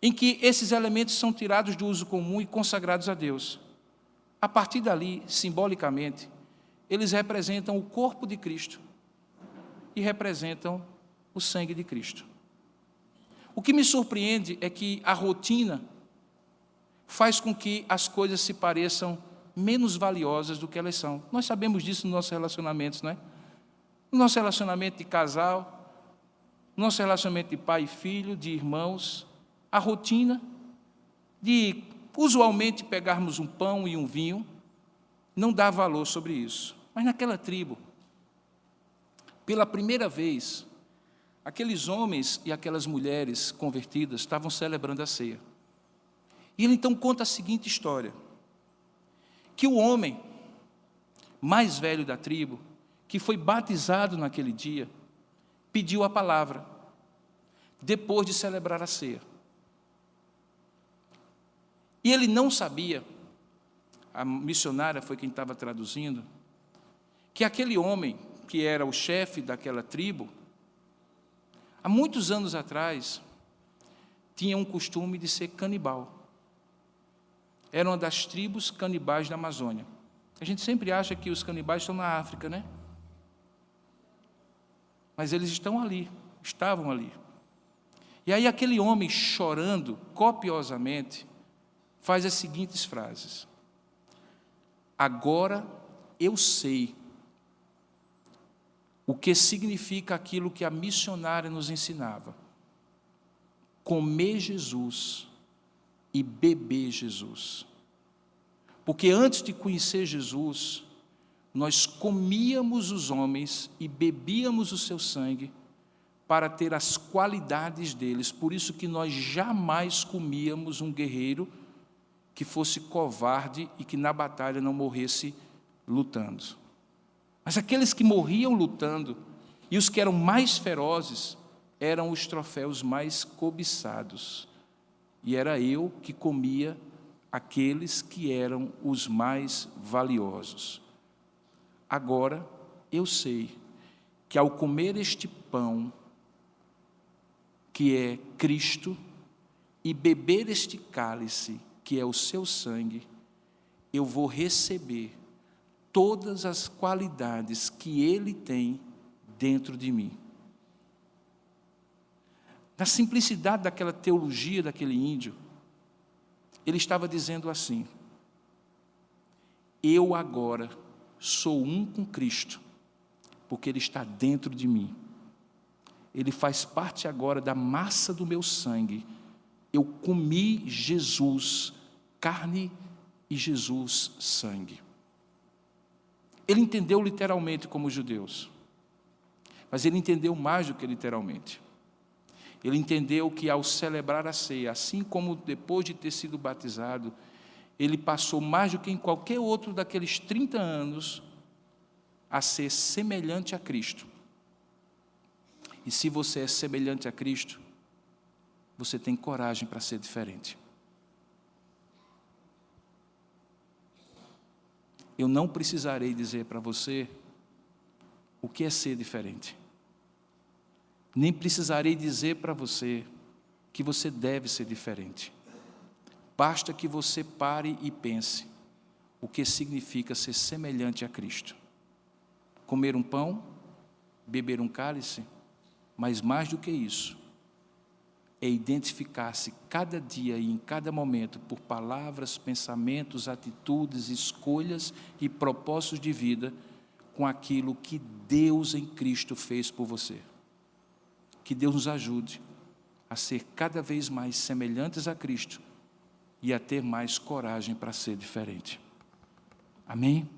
em que esses elementos são tirados do uso comum e consagrados a Deus. A partir dali, simbolicamente, eles representam o corpo de Cristo e representam o sangue de Cristo. O que me surpreende é que a rotina faz com que as coisas se pareçam menos valiosas do que elas são. Nós sabemos disso nos nossos relacionamentos, não é? No nosso relacionamento de casal, no nosso relacionamento de pai e filho, de irmãos, a rotina de usualmente pegarmos um pão e um vinho não dá valor sobre isso. Mas naquela tribo, pela primeira vez, aqueles homens e aquelas mulheres convertidas estavam celebrando a ceia. E ele então conta a seguinte história, que o homem mais velho da tribo, que foi batizado naquele dia, pediu a palavra, depois de celebrar a ceia. E ele não sabia, a missionária foi quem estava traduzindo, que aquele homem, que era o chefe daquela tribo, há muitos anos atrás, tinha um costume de ser canibal. Era uma das tribos canibais da Amazônia. A gente sempre acha que os canibais estão na África, né? Mas eles estão ali, estavam ali. E aí aquele homem, chorando copiosamente, faz as seguintes frases: agora eu sei o que significa aquilo que a missionária nos ensinava: comer Jesus e beber Jesus. Porque antes de conhecer Jesus, nós comíamos os homens e bebíamos o seu sangue para ter as qualidades deles. Por isso que nós jamais comíamos um guerreiro que fosse covarde e que na batalha não morresse lutando. Mas aqueles que morriam lutando e os que eram mais ferozes eram os troféus mais cobiçados. E era eu que comia aqueles que eram os mais valiosos. Agora eu sei que ao comer este pão, que é Cristo, e beber este cálice, que é o seu sangue, eu vou receber todas as qualidades que Ele tem dentro de mim. Na simplicidade daquela teologia daquele índio, ele estava dizendo assim: eu agora sou um com Cristo, porque Ele está dentro de mim. Ele faz parte agora da massa do meu sangue. Eu comi Jesus, carne, e Jesus, sangue. Ele entendeu literalmente como os judeus, mas ele entendeu mais do que literalmente. Ele entendeu que ao celebrar a ceia, assim como depois de ter sido batizado, ele passou mais do que em qualquer outro daqueles 30 anos a ser semelhante a Cristo. E se você é semelhante a Cristo, você tem coragem para ser diferente. Eu não precisarei dizer para você o que é ser diferente. Nem precisarei dizer para você que você deve ser diferente. Basta que você pare e pense o que significa ser semelhante a Cristo. Comer um pão, beber um cálice, mas mais do que isso, é identificar-se cada dia e em cada momento por palavras, pensamentos, atitudes, escolhas e propósitos de vida com aquilo que Deus em Cristo fez por você. Que Deus nos ajude a ser cada vez mais semelhantes a Cristo e a ter mais coragem para ser diferente. Amém?